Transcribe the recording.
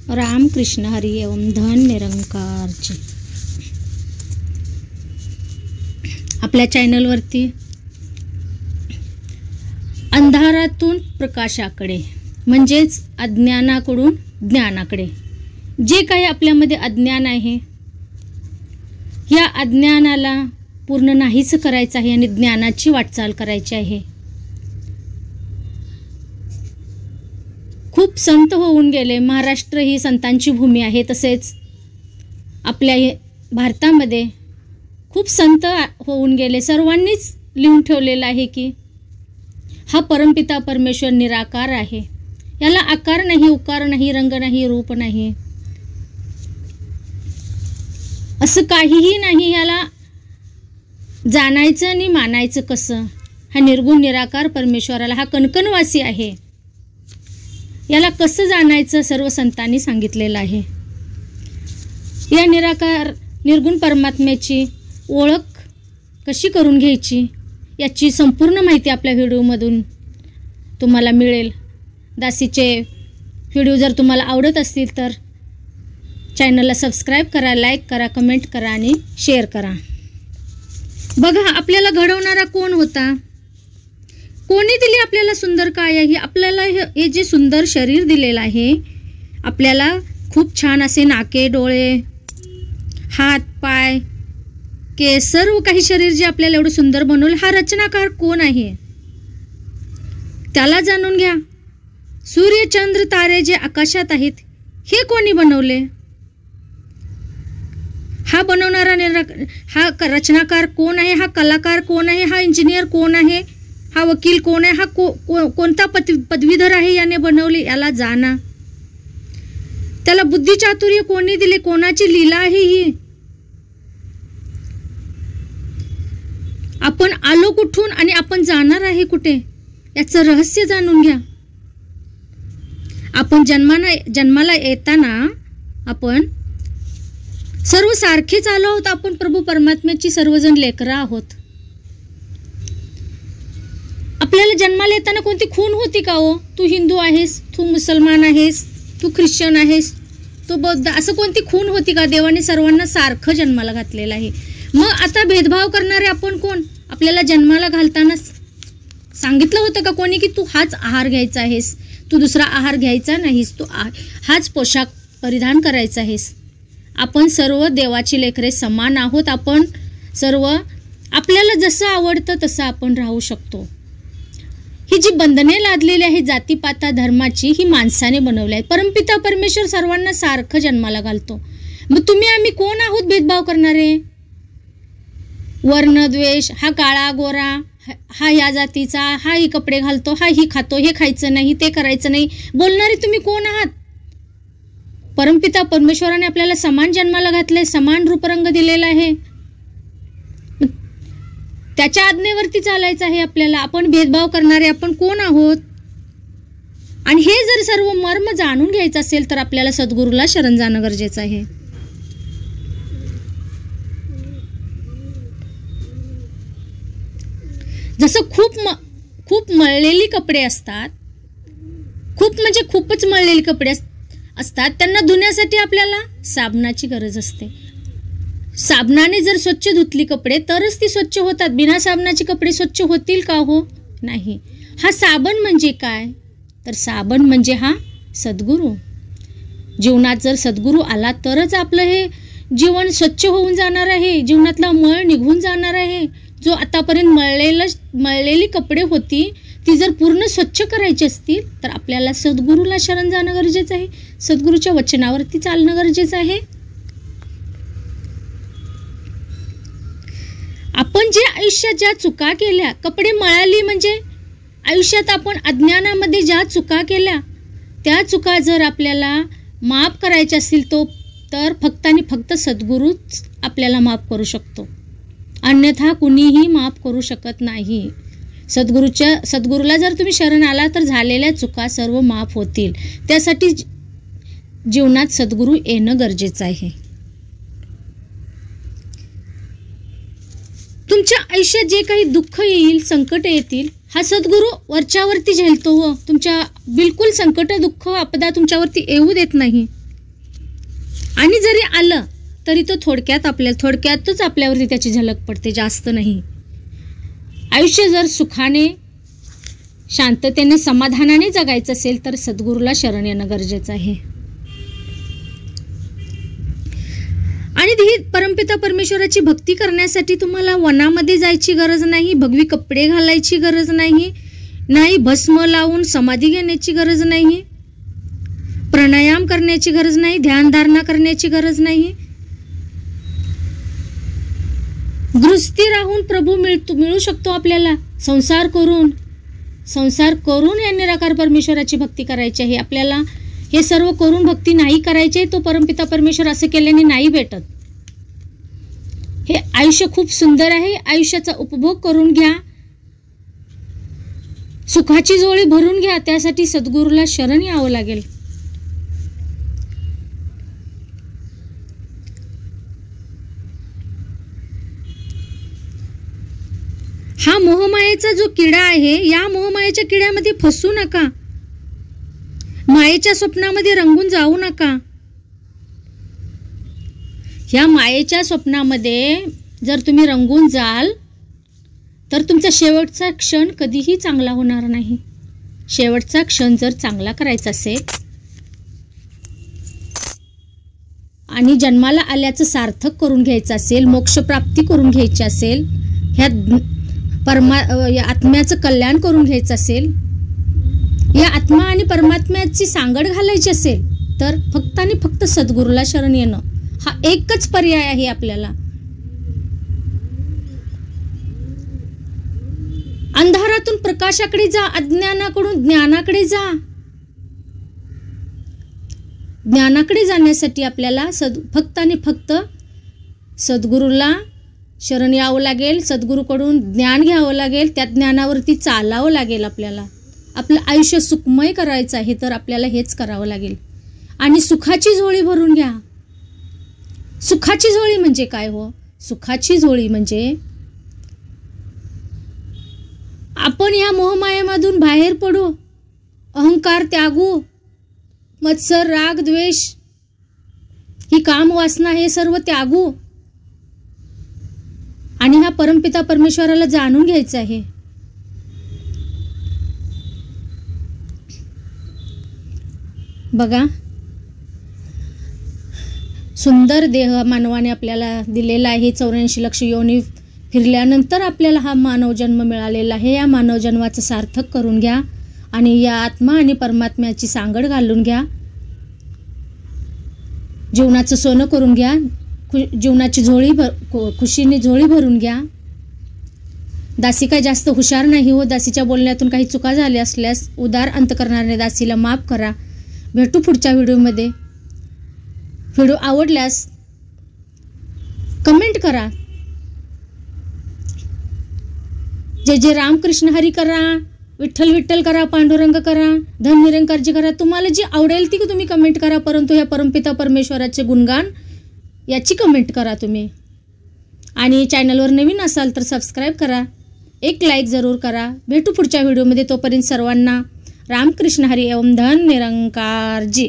राम कृष्ण हरी एवं धन निरंकार जी। आपल्या चॅनलवरती अंधारातून प्रकाशाकडे म्हणजेच अज्ञानाकडून ज्ञानाकडे जे काही आपल्यामध्ये अज्ञान आहे या अज्ञानाला पूर्ण नाहीच करायचं आहे आणि ज्ञानाची वाटचाल करायची आहे। खूप संत होऊन गेले। महाराष्ट्र ही संतांची भूमी आहे। तसेच आपल्या भारतामध्ये खूप संत होऊन गेले। सर्वांनीच लिहून ठेवलेलं आहे की हा परमपिता परमेश्वर निराकार आहे। याला आकार नाही, उकार नाही, रंग नाही, रूप नाही, असं काहीही नाही। याला जाणायचं आणि मानायचं कसं? हा निर्गुण निराकार परमेश्वराला हा कणकणवासी आहे। याला कसं जाणायचं सर्व संतांनी सांगितलेलं आहे। या निराकार निर्गुण परमात्म्याची ओळख कशी करून घ्यायची याची संपूर्ण माहिती आपल्या व्हिडिओमधून तुम्हाला मिळेल। दासीचे व्हिडिओ जर तुम्हाला आवडत असतील तर चॅनलला सबस्क्राईब करा, लाईक करा, कमेंट करा आणि शेअर करा। बघा आपल्याला घडवणारा कोण होता? कोणी दिली आपल्याला सुंदर काया? ही आपल्याला हे जे सुंदर शरीर दिलेलं आहे, आपल्याला खूप छान असे नाके, डोळे, हात, पाय, केस, सर्व काही शरीर जे आपल्याला एवढं सुंदर बनवलं, हा रचनाकार कोण आहे त्याला जाणून घ्या। सूर्य, चंद्र, तारे जे आकाशात आहेत हे कोणी बनवले? हा बनवणारा हा रचनाकार कोण आहे? हा कलाकार कोण आहे? हा इंजिनियर कोण आहे? हा वकील कोण आहे? हा कोणता पदवीधर आहे याने बनवले? याला जाणा। त्याला बुद्धिचातुर्य कोणी दिले? कोणाची लीला आहे ही? आपण आलो कुठून आणि आपण जाणार आहे कुठे याचं रहस्य जाणून घ्या। आपण जन्माला येताना आपण सर्व सारखेच आलो आहोत। आपण प्रभू परमात्म्याची सर्वजण लेकरं आहोत। आपल्याला जन्माला येताना कोणती खून होती का हो? तू हिंदू आहेस, तू मुसलमान आहेस, तू ख्रिश्चन आहेस, तू बौद्ध, असं कोणती खून होती का? देवाने सर्वांना सारखं जन्माला घातलेलं आहे। मग आता भेदभाव करणारे आपण कोण? आपल्याला जन्माला घालताना सांगितलं होतं का कोणी की तू हाच आहार घ्यायचा आहेस, तू दुसरा आहार घ्यायचा नाहीस, तू हाच पोशाख परिधान करायचा आहेस? आपण सर्व देवाची लेकरे समान आहोत। आपण सर्व आपल्याला जसं आवडतं तसं आपण राहू शकतो। ही जी बंधने लादलेली आहे जातीपाता धर्माची, ही माणसाने बनवली आहे। परमपिता परमेश्वर सर्वांना सारखं जन्माला घालतो। मग तुम्ही आम्ही कोण आहोत भेदभाव करणारे? वर्ण द्वेष, हा काळा गोरा, हा या जातीचा, हा ही कपडे घालतो, हा ही खातो, हे खायचं नाही, ते करायचं नाही, बोलणारे तुम्ही कोण आहात? परमपिता परमेश्वराने आपल्याला समान जन्माला घातले, समान रूपरंग दिलेला आहे, त्याच्या आज्ञेवरती चालायचं आहे आपल्याला। आपण भेदभाव करणारे आपण कोण आहोत? आणि हे जर सर्व मर्म जाणून घ्यायचं असेल तर आपल्याला सद्गुरूला शरण जाणं गरजेचं आहे। जसं खूप मळलेली कपडे असतात, खूप म्हणजे खूपच मळलेली कपडे असतात, त्यांना धुण्यासाठी आपल्याला साबणाची गरज असते। साबणाने जर स्वच्छ धुतली कपडे तरच ती स्वच्छ होतात। बिना साबणाचे कपडे स्वच्छ होतील का हो? नाही। हा साबण म्हणजे काय? तर साबण म्हणजे हा सद्गुरू। जीवनात जर सद्गुरू आला तरच आपलं हे जीवन स्वच्छ होऊन जाणार आहे, जीवनातला मळ निघून जाणार आहे। जो आतापर्यंत मळलेली कपडे होती ती जर पूर्ण स्वच्छ करायची असतील तर आपल्याला सद्गुरूला शरण जाणं गरजेचं आहे, सद्गुरूच्या वचनावरती चालणं गरजेचं आहे। आपण जे आयुष्यात ज्या चुका केल्या, कपडे मळाली म्हणजे आयुष्यात आपण अज्ञानामध्ये ज्या चुका केल्या त्या चुका जर आपल्याला माफ करायच्या असतील तर फक्त आणि फक्त सद्गुरूच आपल्याला माफ करू शकतो, अन्यथा कुणीही माफ करू शकत नाही। सद्गुरूला जर तुम्ही शरण आला तर झालेल्या चुका सर्व माफ होतील। त्यासाठी जीवनात सद्गुरू येणं गरजेचं आहे। तुमच्या आयुष्यात जे काही दुःख येईल, संकट येतील, हा सद्गुरू वरच्यावरती झेलतो हो। तुमच्या बिलकुल संकट, दुःख, आपदा तुमच्यावरती येऊ देत नाही। आणि जरी आलं तरी तो थोडक्यातच आपल्यावरती त्याची झलक पडते, जास्त नाही. आयुष्य जर सुखाने, शांततेने, समाधानाने जगायचं असेल तर सद्गुरूला शरण येणं गरजेचं आहे. आणि ही परमपिता परमेश्वराची भक्ती करण्यासाठी तुम्हाला वनामध्ये जायची गरज नाही, भगवी कपडे घालायची गरज नाही, भस्म लावून समाधी घेण्याची गरज नाही, प्राणायाम करण्याची गरज नाही, ध्यानधारणा करण्याची गरज नाही. गृहस्थी राहून प्रभू मिळू शकतो आपल्याला. संसार करून या निराकार परमेश्वराची भक्ती करायची आहे आपल्याला. हे सर्व करून भक्ती नाही करायची, तो परमपिता परमेश्वर असं केल्याने नाही भेटत. हे आयुष्य खूप सुंदर आहे, आयुष्याचा उपभोग करून घ्या, सुखाची झोळी भरून घ्या. त्यासाठी सद्गुरूला शरण यावं लागेल. हा मोहमायेचा जो किडा आहे, या मोहमायेच्या किड्यामध्ये फसू नका, मायेच्या स्वप्नामध्ये रंगून जाऊ नका. ह्या मायेच्या स्वप्नामध्ये जर तुम्ही रंगून जाल तर तुमचा शेवटचा क्षण कधीही चांगला होणार नाही. शेवटचा क्षण जर चांगला करायचा असेल आणि जन्माला आल्याचं सार्थक करून घ्यायचं असेल, मोक्षप्राप्ती करून घ्यायची असेल, ह्या आत्म्याचं कल्याण करून घ्यायचं असेल, या आत्मा आणि परमात्म्याची सांगड घालायची असेल तर फक्त आणि फक्त सद्गुरूला शरण येणं हा एकच पर्याय आहे आपल्याला. अंधारातून प्रकाशाकडे जा, अज्ञानाकडून ज्ञानाकडे जा. ज्ञानाकडे जाण्यासाठी आपल्याला फक्त आणि फक्त सद्गुरूला शरण यावं लागेल, सद्गुरूकडून ज्ञान घ्यावं लागेल, त्या ज्ञानावरती चालावं लागेल. आपल्याला आपलं आयुष्य सुखमय करायचं आहे तर आपल्याला हेच करावं लागेल. आणि सुखाची झोळी भरून घ्या. सुखाची झोळी म्हणजे काय हो? सुखाची झोळी म्हणजे आपण या मोहमायेमधून बाहेर पडू, अहंकार त्यागू, मत्सर, राग, द्वेष, ही काम वासना हे सर्व त्यागू आणि हा परमपिता परमेश्वराला जाणून घ्यायचं आहे. बघा, सुंदर देह मानवाने आपल्याला दिलेला आहे. 84 लक्ष योनी फिरल्यानंतर आपल्याला हा मानव जन्म मिळालेला आहे. या मानव जन्माचं सार्थक करून घ्या आणि या आत्मा आणि परमात्म्याची सांगड घालून घ्या. जीवनाचं सोनं करून घ्या, जीवनाची झोळी खुशीने झोळी भरून घ्या. दासी काय जास्त हुशार नाही हो. दासीच्या बोलण्यातून काही चुका झाल्या असल्यास उदार अंतकरणाने दासीला माफ करा. भेटू पुढच्या व्हिडिओमध्ये. व्हिडिओ आवडल्यास कमेंट करा. जय जय रामकृष्ण हरी करा, विठ्ठल विठ्ठल करा, पांडुरंग करा, धन निरंकारजी करा. तुम्हाला जी आवडेल ती तुम्ही कमेंट करा, परंतु या परमपिता परमेश्वराचे गुणगान याची कमेंट करा तुम्ही. आणि चॅनलवर नवीन असाल तर सबस्क्राईब करा, एक लाईक जरूर करा. भेटू पुढच्या व्हिडिओमध्ये. तोपर्यंत सर्वांना रामकृष्ण हरी एवं धन निरंकारजी.